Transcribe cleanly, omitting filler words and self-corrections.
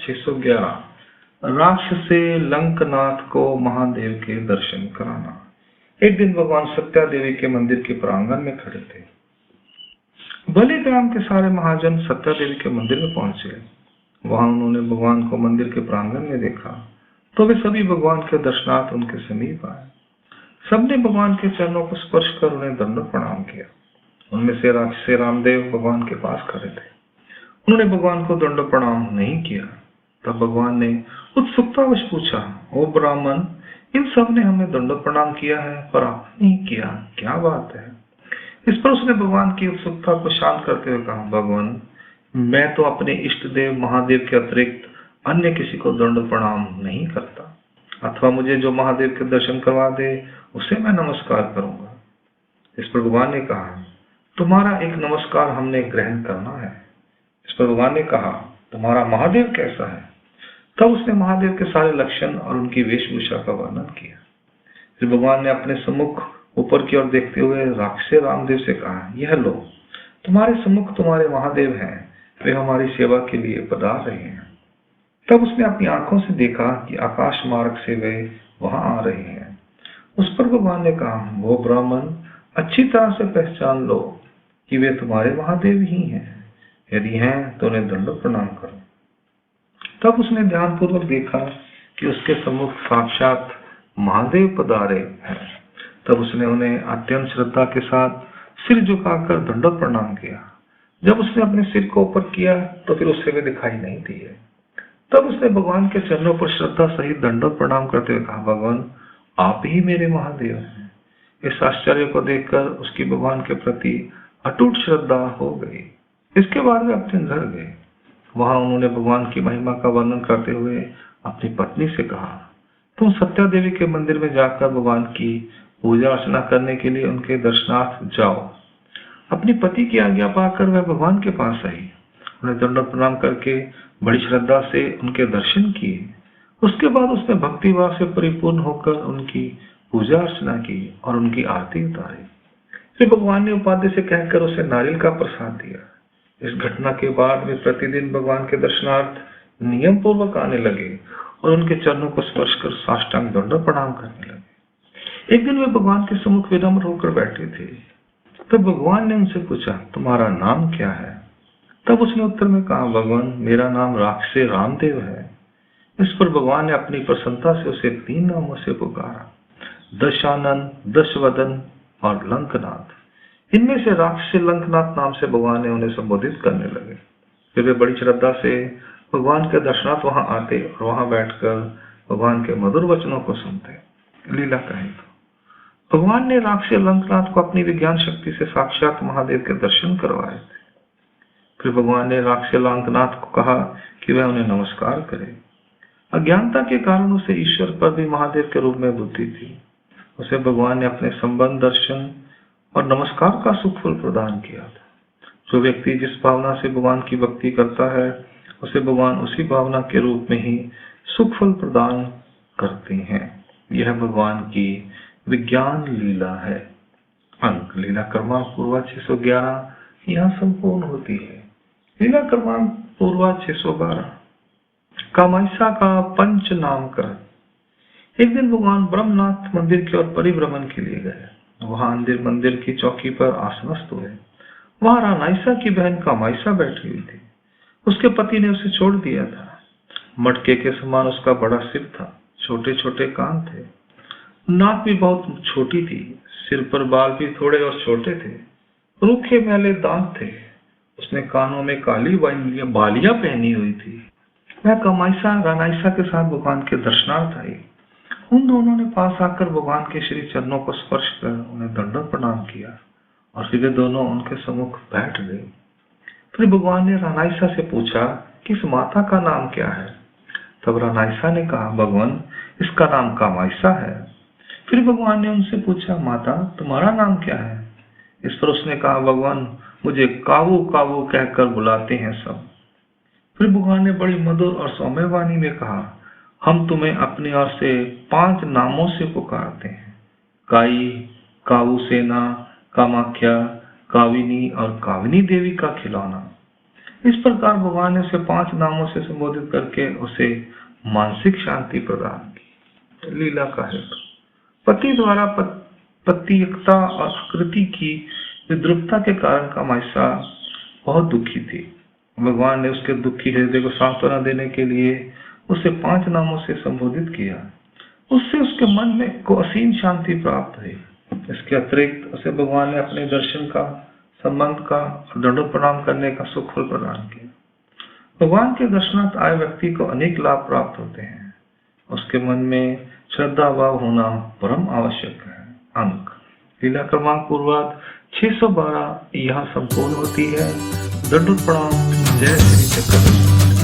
611 राक्षसे लंकनाथ को महादेव के दर्शन कराना। एक दिन भगवान सत्या देवी के मंदिर के प्रांगण में खड़े थे। भले ग्राम के सारे महाजन सत्या देवी के मंदिर में पहुंचे। वहां उन्होंने भगवान को मंदिर के प्रांगण में देखा तो वे सभी भगवान के दर्शनार्थ उनके समीप आए। सबने भगवान के चरणों को स्पर्श कर उन्हें दंडवत प्रणाम किया। उनमें से राक्षसे रामदेव भगवान के पास खड़े थे। उन्होंने भगवान को दंडवत प्रणाम नहीं किया। तब भगवान ने उत्सुकतावश पूछा, ओ ब्राह्मण, इन सब ने हमें दंडवत प्रणाम किया है पर आपने नहीं किया, क्या बात है? इस पर उसने भगवान की उत्सुकता को शांत करते हुए कहा, भगवान, मैं तो अपने इष्ट देव महादेव के अतिरिक्त अन्य किसी को दंडवत प्रणाम नहीं करता, अथवा मुझे जो महादेव के दर्शन करवा दे उसे मैं नमस्कार करूंगा। इस पर भगवान ने कहा, तुम्हारा एक नमस्कार हमने ग्रहण करना है। इस पर भगवान ने कहा, तुम्हारा महादेव कैसा है? तब उसने महादेव के सारे लक्षण और उनकी वेशभूषा का वर्णन किया। फिर भगवान ने अपने सम्मुख ऊपर की ओर देखते हुए राक्षसे रामदेव से कहा, यह लो, तुम्हारे सम्मुख तुम्हारे महादेव हैं, वे हमारी सेवा के लिए पधार रहे हैं। तब उसने अपनी आंखों से देखा कि आकाश मार्ग से वे वहां आ रहे हैं। उस पर भगवान ने कहा, वो ब्राह्मण, अच्छी तरह से पहचान लो कि वे तुम्हारे महादेव ही हैं। यदि हैं तो उन्हें दंडवत प्रणाम करो। तब उसने ध्यानपूर्वक देखा कि उसके सम्मुख साक्षात महादेव पधारे हैं। तब उसने उन्हें अत्यंत श्रद्धा के साथ सिर झुकाकर दंडवत प्रणाम किया। जब उसने अपने सिर को ऊपर किया तो फिर उससे वे दिखाई नहीं दिए। तब उसने भगवान के चरणों पर श्रद्धा सहित दंडवत प्रणाम करते हुए कहा, भगवान, आप ही मेरे महादेव हैं। इस आश्चर्य को देखकर उसकी भगवान के प्रति अटूट श्रद्धा हो गई। इसके बाद वे अपने घर गए। वहां उन्होंने भगवान की महिमा का वर्णन करते हुए अपनी पत्नी से कहा, तुम सत्या देवी के मंदिर में जाकर भगवान की पूजा अर्चना करने के लिए उनके दर्शनार्थ जाओ। अपनी पति की आज्ञा पाकर वह भगवान के पास आई। उन्हें दंडवत प्रणाम करके बड़ी श्रद्धा से उनके दर्शन किए। उसके बाद उसने भक्ति भाव से परिपूर्ण होकर उनकी पूजा अर्चना की और उनकी आरती उतारी। फिर भगवान ने उपाध्याय से कहकर उसे नारियल का प्रसाद दिया। इस घटना के बाद वे प्रतिदिन भगवान के दर्शनार्थ नियम पूर्वक आने लगे और उनके चरणों को स्पर्श कर साष्टांग दंडवत प्रणाम करने लगे। एक दिन वे भगवान के सम्मुख विनम्र होकर बैठे थे। तब भगवान ने उनसे पूछा, तुम्हारा नाम क्या है? तब उसने उत्तर में कहा, भगवान, मेरा नाम राक्षसे रामदेव है। इस पर भगवान ने अपनी प्रसन्नता से उसे 3 नामों से पुकारा, दशानन, दशवदन और लंकनाथ। इनमें से राक्षसे लंकनाथ नाम से भगवान ने उन्हें संबोधित करने लगे। फिर वे बड़ी श्रद्धा से भगवान के दर्शनार्थ वहां आते और वहां बैठकर भगवान के मधुर वचनों को सुनते। लीला कहें तो भगवान ने राक्षसे लंकनाथ को अपनी विज्ञान शक्ति से साक्षात महादेव के दर्शन करवाए थे। फिर भगवान ने राक्षसे लंकनाथ को कहा कि वह उन्हें नमस्कार करे। अज्ञानता के कारण उसे ईश्वर पर भी महादेव के रूप में बुद्धि थी। उसे भगवान ने अपने संबंध, दर्शन और नमस्कार का सुखफल प्रदान किया था। जो व्यक्ति जिस भावना से भगवान की भक्ति करता है उसे भगवान उसी भावना के रूप में ही सुखफल प्रदान करते हैं। यह भगवान की विज्ञान लीला है। अंक लीला क्रमांक पूर्वा 611 यहाँ संपूर्ण होती है। लीला क्रमांक पूर्वा 612 कामाख्या का पंच नामकरण। एक दिन भगवान ब्रह्मनाथ मंदिर की ओर परिभ्रमण के लिए गए। वहां मंदिर की चौकी पर आसनस्थ हुए। वहां रानाइसा की बहन कामाख्या बैठी हुई थी। उसके पति ने उसे छोड़ दिया था। मटके के समान उसका बड़ा सिर था, छोटे छोटे कान थे, नाक भी बहुत छोटी थी, सिर पर बाल भी थोड़े और छोटे थे, रूखे मैले दांत थे। उसने कानों में काली बालियां पहनी हुई थी। वह कामाख्या रानाइसा के साथ भगवान के दर्शनार्थ आई। उन दोनों ने पास आकर भगवान के श्री चरणों को स्पर्श कर उन्हें दंडवत प्रणाम किया और फिर वे दोनों उनके सम्मुख बैठ गए। फिर भगवान ने रानाइसा से पूछा कि इस माता का नाम क्या है? तब रानाइसा ने कहा, भगवान, इसका नाम कामाख्या है। फिर भगवान ने उनसे पूछा, माता, तुम्हारा नाम क्या है? इस पर उसने कहा, भगवान, मुझे कावू कावू कहकर बुलाते हैं सब। फिर भगवान ने बड़ी मधुर और सौम्य वाणी में कहा, हम तुम्हें अपनी ओर से 5 नामों से पुकारते हैं, काई, कावूसेना, कामाख्या, काविनी और काविनी देवी का खिलौना। इस प्रकार भगवान ने उसे 5 नामों से संबोधित करके उसे मानसिक शांति प्रदान की। लीला का हेतु, पति द्वारा पतियकता और आकृति की विद्रुपता के कारण कामायशा बहुत दुखी थी। भगवान ने उसके दुखी हृदय को सांत्वना देने के लिए उसे 5 नामों से संबोधित किया। उससे उसके मन में को असीम शांति प्राप्त हुई। इसके अतिरिक्त उसे भगवान ने अपने दर्शन का, संबंध का और दंडों प्रणाम करने का सुखफल प्रदान किया। भगवान के दर्शनार्थ आए व्यक्ति को अनेक लाभ प्राप्त होते हैं। उसके मन में श्रद्धा भाव होना परम आवश्यक है। अंक लीला क्रमांक पूर्वाध 612 यहाँ संपूर्ण होती है। दंडोत प्रणाम। जय श्री चक्रवर्ती।